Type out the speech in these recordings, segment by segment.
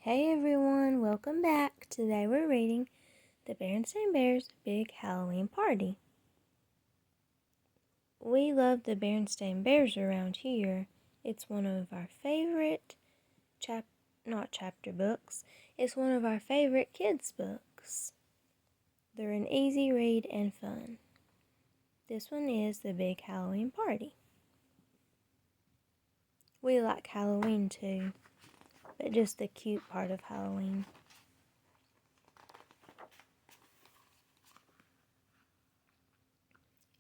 Hey everyone, welcome back. Today we're reading the Berenstain Bears Big Halloween Party. We love the Berenstain Bears around here. It's one of our favorite chapter books. It's one of our favorite kids' books. They're an easy read and fun. This one is the Big Halloween Party. We like Halloween too, but just the cute part of Halloween.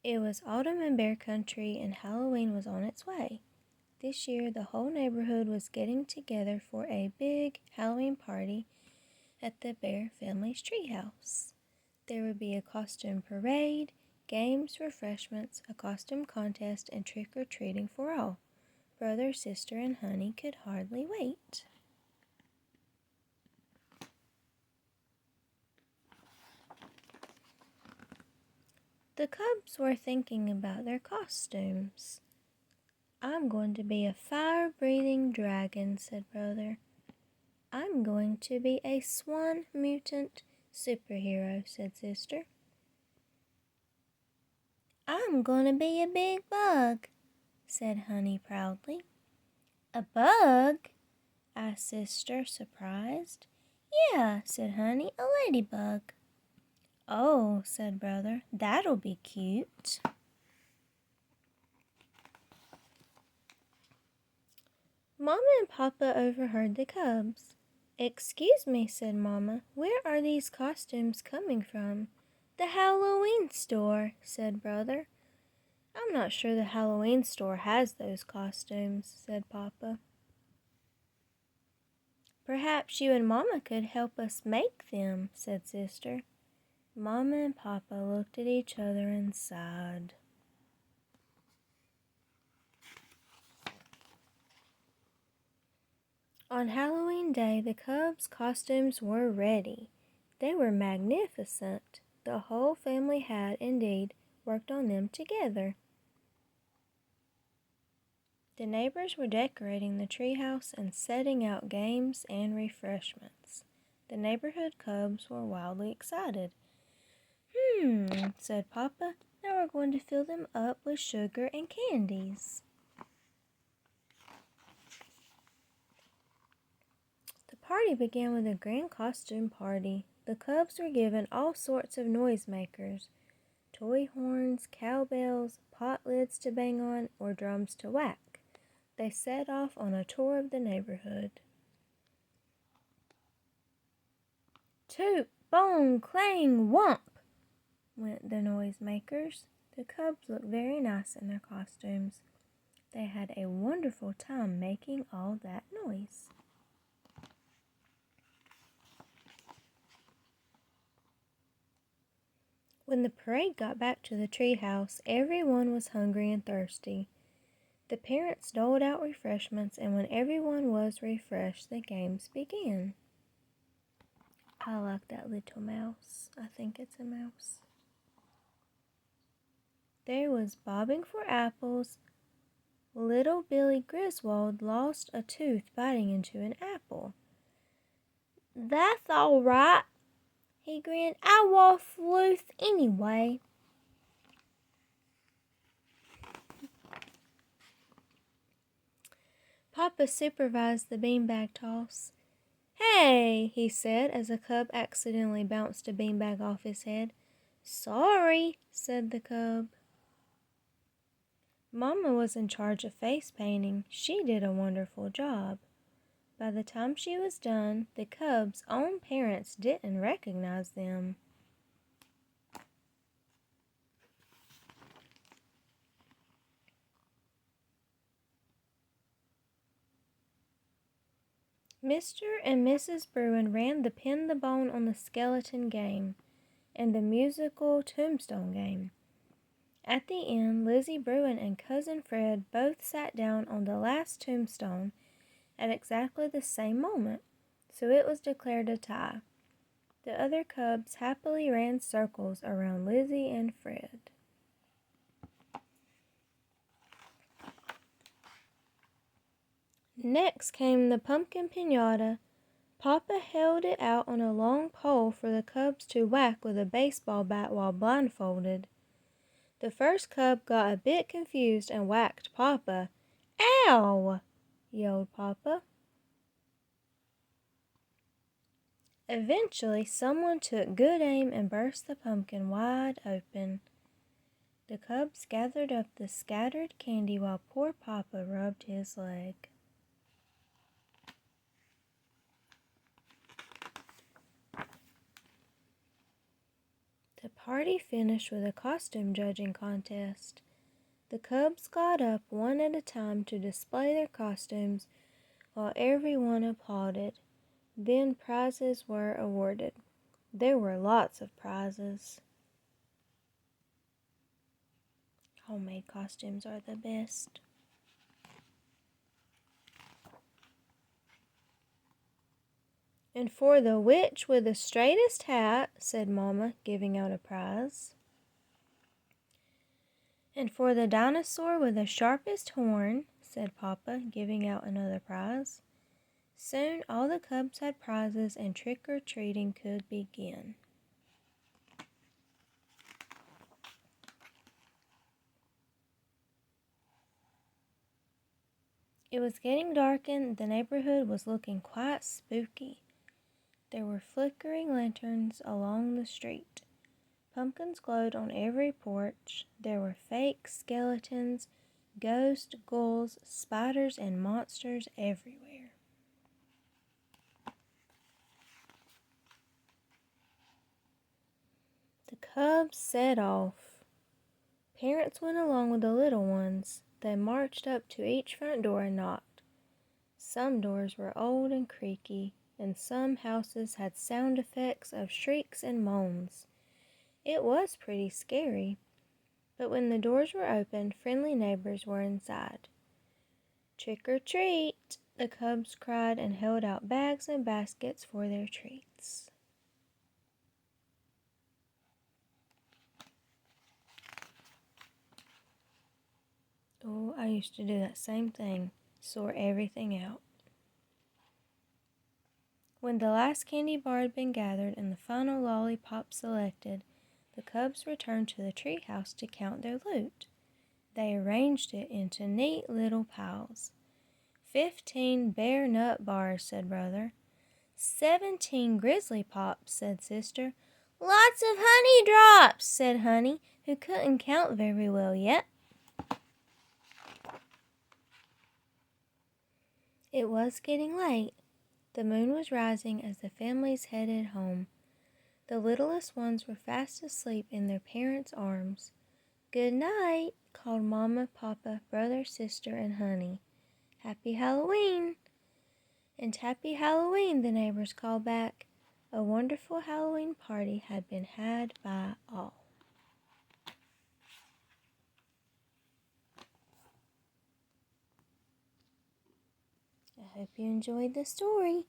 It was autumn in Bear Country and Halloween was on its way. This year, the whole neighborhood was getting together for a big Halloween party at the Bear family's treehouse. There would be a costume parade, games, refreshments, a costume contest, and trick-or-treating for all. Brother, sister, and Honey could hardly wait. The cubs were thinking about their costumes. "I'm going to be a fire-breathing dragon," said Brother. "I'm going to be a swan mutant superhero," said Sister. "I'm going to be a big bug," said Honey proudly. "A bug?" asked Sister, surprised. "Yeah," said Honey, "a ladybug." "Oh," said Brother, "that'll be cute." Mama and Papa overheard the cubs. "Excuse me," said Mama, "where are these costumes coming from?" "The Halloween store," said Brother. "I'm not sure the Halloween store has those costumes," said Papa. "Perhaps you and Mama could help us make them," said Sister. Mama and Papa looked at each other and sighed. On Halloween Day, the cubs' costumes were ready. They were magnificent. The whole family had, indeed, worked on them together. The neighbors were decorating the treehouse and setting out games and refreshments. The neighborhood cubs were wildly excited. Said Papa, "now we're going to fill them up with sugar and candies." The party began with a grand costume party. The cubs were given all sorts of noisemakers: toy horns, cowbells, pot lids to bang on, or drums to whack. They set off on a tour of the neighborhood. "Toot, bong, clang, whomp," went the noisemakers. The cubs looked very nice in their costumes. They had a wonderful time making all that noise. When the parade got back to the treehouse, everyone was hungry and thirsty. The parents doled out refreshments, and when everyone was refreshed, the games began. I like that little mouse. I think it's a mouse. There was bobbing for apples. Little Billy Griswold lost a tooth biting into an apple. "That's all right," he grinned. "I was loose anyway." Papa supervised the beanbag toss. "Hey," he said as a cub accidentally bounced a beanbag off his head. "Sorry," said the cub. Mama was in charge of face painting. She did a wonderful job. By the time she was done, the cubs' own parents didn't recognize them. Mr. and Mrs. Bruin ran the pin the bone on the skeleton game and the musical tombstone game. At the end, Lizzie Bruin and Cousin Fred both sat down on the last tombstone at exactly the same moment, so it was declared a tie. The other cubs happily ran circles around Lizzie and Fred. Next came the pumpkin piñata. Papa held it out on a long pole for the cubs to whack with a baseball bat while blindfolded. The first cub got a bit confused and whacked Papa. "Ow!" yelled Papa. Eventually, someone took good aim and burst the pumpkin wide open. The cubs gathered up the scattered candy while poor Papa rubbed his leg. The party finished with a costume judging contest. The cubs got up one at a time to display their costumes while everyone applauded. Then prizes were awarded. There were lots of prizes. Homemade costumes are the best. "And for the witch with the straightest hat," said Mama, giving out a prize. "And for the dinosaur with the sharpest horn," said Papa, giving out another prize. Soon all the cubs had prizes and trick-or-treating could begin. It was getting dark and the neighborhood was looking quite spooky. There were flickering lanterns along the street. Pumpkins glowed on every porch. There were fake skeletons, ghosts, ghouls, spiders, and monsters everywhere. The cubs set off. Parents went along with the little ones. They marched up to each front door and knocked. Some doors were old and creaky, and some houses had sound effects of shrieks and moans. It was pretty scary, but when the doors were opened, friendly neighbors were inside. "Trick or treat!" the cubs cried and held out bags and baskets for their treats. Oh, I used to do that same thing, sort everything out. When the last candy bar had been gathered and the final lollipop selected, the cubs returned to the treehouse to count their loot. They arranged it into neat little piles. 15 bear nut bars, said brother. 17 grizzly pops, said sister. Lots of honey drops, said Honey, who couldn't count very well yet. It was getting late. The moon was rising as the families headed home. The littlest ones were fast asleep in their parents' arms. "Good night," called Mama, Papa, brother, sister, and Honey. "Happy Halloween!" And Happy Halloween, the neighbors called back. A wonderful Halloween party had been had by all. I hope you enjoyed the story.